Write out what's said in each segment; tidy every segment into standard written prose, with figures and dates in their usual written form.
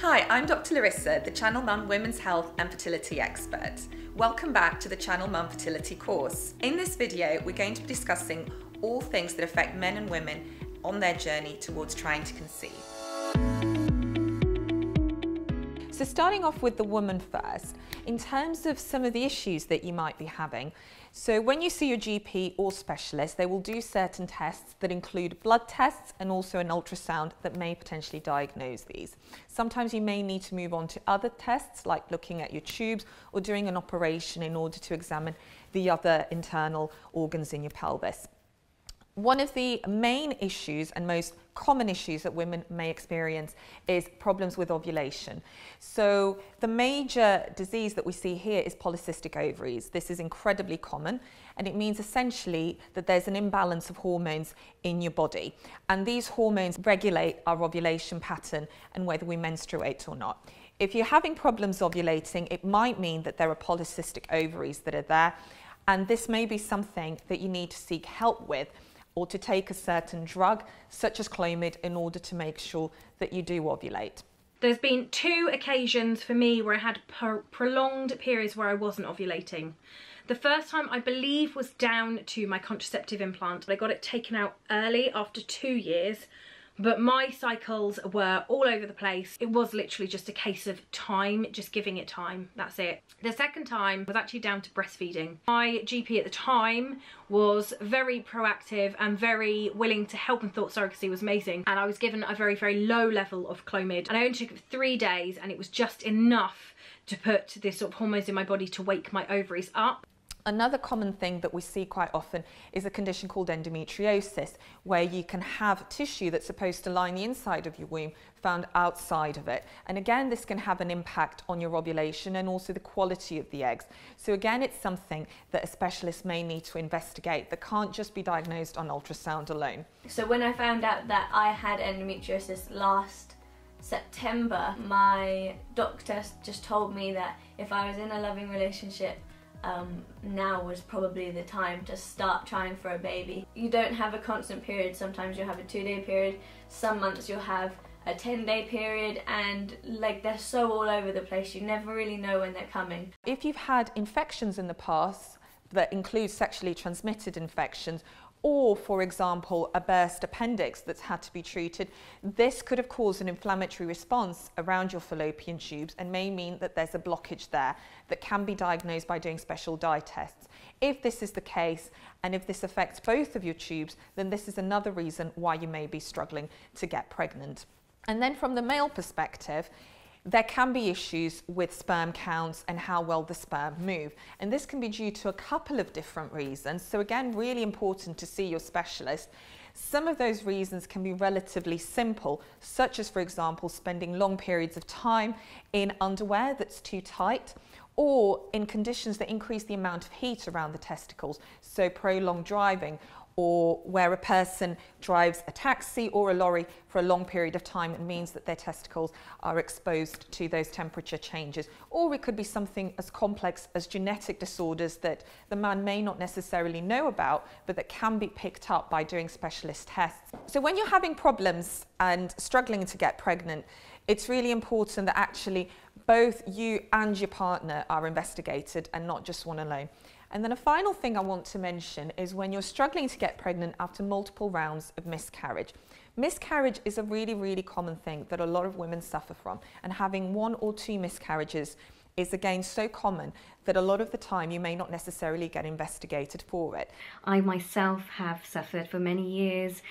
Hi, I'm Dr. Larissa, the Channel Mum Women's Health and Fertility expert. Welcome back to the Channel Mum Fertility course. In this video, we're going to be discussing all things that affect men and women on their journey towards trying to conceive. So starting off with the woman first, in terms of some of the issues that you might be having, so when you see your GP or specialist, they will do certain tests that include blood tests and also an ultrasound that may potentially diagnose these. Sometimes you may need to move on to other tests like looking at your tubes or doing an operation in order to examine the other internal organs in your pelvis. One of the main issues and most common issues that women may experience is problems with ovulation. So the major disease that we see here is polycystic ovaries. This is incredibly common, and it means essentially that there's an imbalance of hormones in your body. And these hormones regulate our ovulation pattern and whether we menstruate or not. If you're having problems ovulating, it might mean that there are polycystic ovaries that are there, and this may be something that you need to seek help with, or to take a certain drug such as Clomid in order to make sure that you do ovulate. There's been two occasions for me where I had prolonged periods where I wasn't ovulating. The first time I believe was down to my contraceptive implant. I got it taken out early after 2 years, but my cycles were all over the place. It was literally just a case of time, just giving it time, that's it. The second time was actually down to breastfeeding. My GP at the time was very proactive and very willing to help, and thought surrogacy was amazing. And I was given a very, very low level of Clomid. And I only took it for 3 days, and it was just enough to put this sort of hormones in my body to wake my ovaries up. Another common thing that we see quite often is a condition called endometriosis, where you can have tissue that's supposed to line the inside of your womb found outside of it. And again, this can have an impact on your ovulation and also the quality of the eggs. So again, it's something that a specialist may need to investigate, that can't just be diagnosed on ultrasound alone. So when I found out that I had endometriosis last September, my doctor just told me that if I was in a loving relationship, now was probably the time to start trying for a baby. You don't have a constant period. Sometimes you'll have a 2-day period, some months you'll have a 10-day period, and like they're so all over the place, you never really know when they're coming. If you've had infections in the past that include sexually transmitted infections, or for example a burst appendix that's had to be treated, this could have caused an inflammatory response around your fallopian tubes and may mean that there's a blockage there that can be diagnosed by doing special dye tests. If this is the case, and if this affects both of your tubes, then this is another reason why you may be struggling to get pregnant. And then from the male perspective, there can be issues with sperm counts and how well the sperm move. And this can be due to a couple of different reasons. So again, really important to see your specialist. Some of those reasons can be relatively simple, such as, for example, spending long periods of time in underwear that's too tight, or in conditions that increase the amount of heat around the testicles, so prolonged driving, or where a person drives a taxi or a lorry for a long period of time, and means that their testicles are exposed to those temperature changes. Or it could be something as complex as genetic disorders that the man may not necessarily know about, but that can be picked up by doing specialist tests. So when you're having problems and struggling to get pregnant, it's really important that actually both you and your partner are investigated and not just one alone. And then a final thing I want to mention is when you're struggling to get pregnant after multiple rounds of miscarriage. Miscarriage is a really, really common thing that a lot of women suffer from, and having 1 or 2 miscarriages is again so common that a lot of the time you may not necessarily get investigated for it. I myself have suffered for many years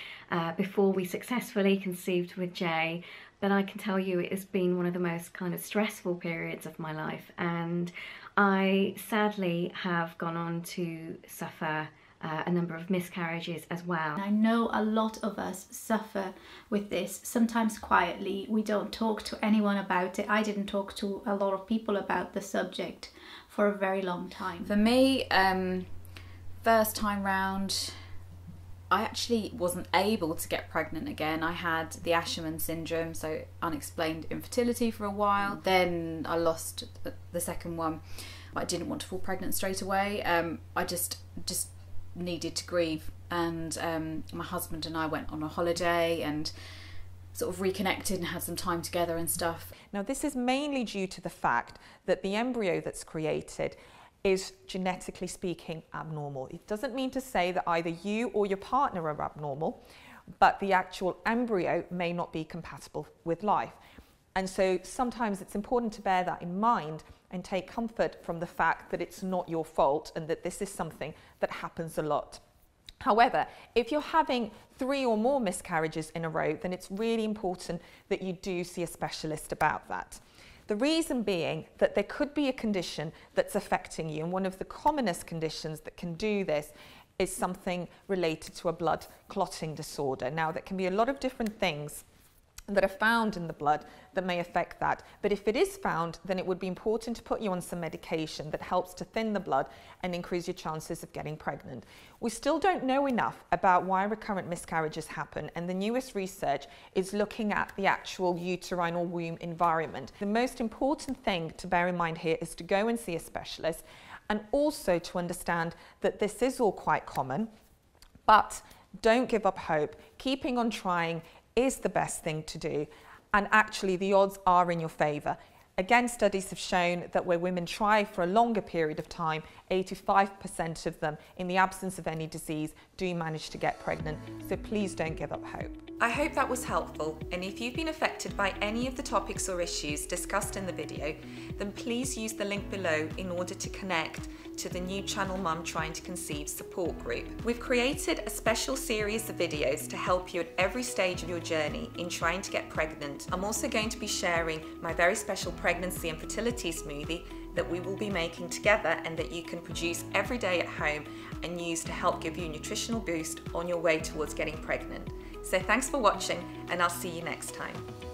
before we successfully conceived with Jay, but I can tell you it has been one of the most kind of stressful periods of my life, and I sadly have gone on to suffer a number of miscarriages as well. I know a lot of us suffer with this, sometimes quietly. We don't talk to anyone about it. I didn't talk to a lot of people about the subject for a very long time. For me, first time round, I actually wasn't able to get pregnant again. I had the Asherman syndrome, so unexplained infertility for a while. Then I lost the second one. I didn't want to fall pregnant straight away. I just needed to grieve, and my husband and I went on a holiday, and sort of reconnected and had some time together and stuff. Now, this is mainly due to the fact that the embryo that's created is, genetically speaking, abnormal. It doesn't mean to say that either you or your partner are abnormal, but the actual embryo may not be compatible with life. And so sometimes it's important to bear that in mind and take comfort from the fact that it's not your fault and that this is something that happens a lot. However, if you're having 3 or more miscarriages in a row, then it's really important that you do see a specialist about that. The reason being that there could be a condition that's affecting you, and one of the commonest conditions that can do this is something related to a blood clotting disorder. Now, that can be a lot of different things that are found in the blood that may affect that. But if it is found, then it would be important to put you on some medication that helps to thin the blood and increase your chances of getting pregnant. We still don't know enough about why recurrent miscarriages happen, and the newest research is looking at the actual uterine or womb environment. The most important thing to bear in mind here is to go and see a specialist, and also to understand that this is all quite common, but don't give up hope. Keeping on trying is the best thing to do, and actually the odds are in your favour. Again, studies have shown that where women try for a longer period of time, 85% of them, in the absence of any disease, do manage to get pregnant. So please don't give up hope. I hope that was helpful, and if you've been affected by any of the topics or issues discussed in the video, then please use the link below in order to connect to the new Channel Mum Trying to Conceive support group. We've created a special series of videos to help you at every stage of your journey in trying to get pregnant. I'm also going to be sharing my very special pregnancy and fertility smoothie that we will be making together and that you can produce every day at home and use to help give you a nutritional boost on your way towards getting pregnant. So thanks for watching, and I'll see you next time.